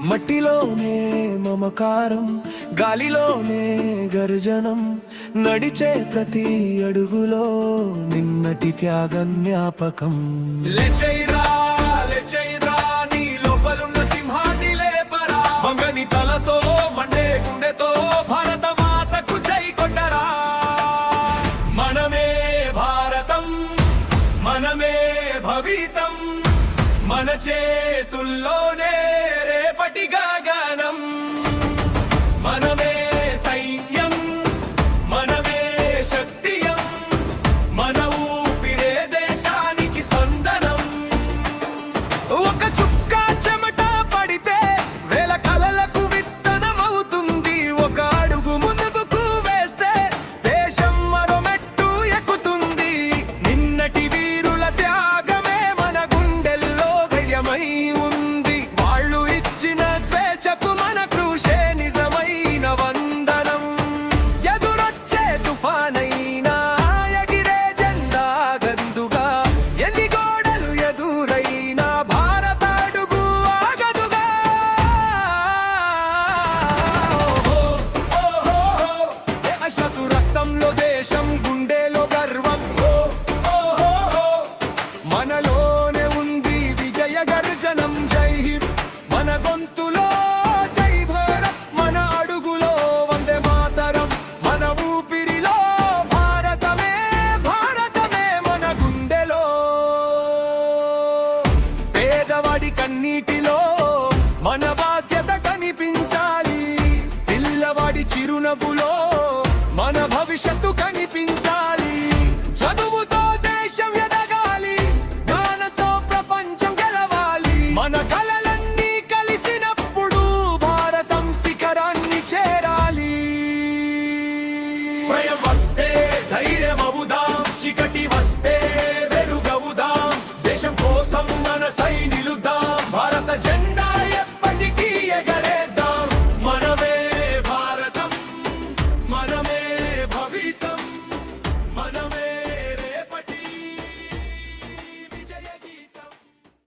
మట్టిలోనే మమకారం, గాలిలోనే గర్జనం, నడిచే ప్రతి అడుగులో నిన్నటి త్యాగ జ్ఞాపకం. లేచైరా లేచైరా, నీ లోపలున్న సింహాన్ని లేపరా, మంగని తలతో మండే గుండెతో భారత మాతకు జై కొట్టరా. మనమే భారతం, మనమే భవితం, మన చేతుల్లోనే రేపటి గగనం. మనమే సైన్యం, మనమే శక్తియం, మన ఊపిరే దేశానికి స్పందనం. ఒక చుక్క చెమట పడితే వేల కలలకు విత్తనం అవుతుంది. ఒక అడుగు ముందుకు వేస్తే దేశం మరో మెట్టు ఎక్కుతుంది. నిన్నటి వీరుల త్యాగమే మన గుండెల్లో ధైర్యమై ఉంది. వాళ్ళు ఇచ్చిన స్వేచ్ఛకు మన కృషే నిజమైన వందనం. ఎదురొచ్చే తుఫానైనా ఎగిరే జెండా గందుగా, ఎన్ని గోడలు ఎదురైనా భారత అడుగు ఆగదుగా. దేశపు రక్తంలో దేశం, గుండెలో గర్వం. మనలోనే ఉంది విజయ గర్జనం. జై హింద్, మన గొంతులో జై భారత్, మన అడుగులో వందే మాతరం, మన ఊపిరిలో భారతమే భారతమే మన గుండెలో. పేదవాడి కన్నీటిలో మన బాధ్యత కనిపించాలి. పిల్లవాడి చిరునవ్వులో మన భవిష్యత్తు కనిపించాలి. చదువుతో దేశం ఎదగాలి, జ్ఞానంతో ప్రపంచం గెలవాలి. మన కల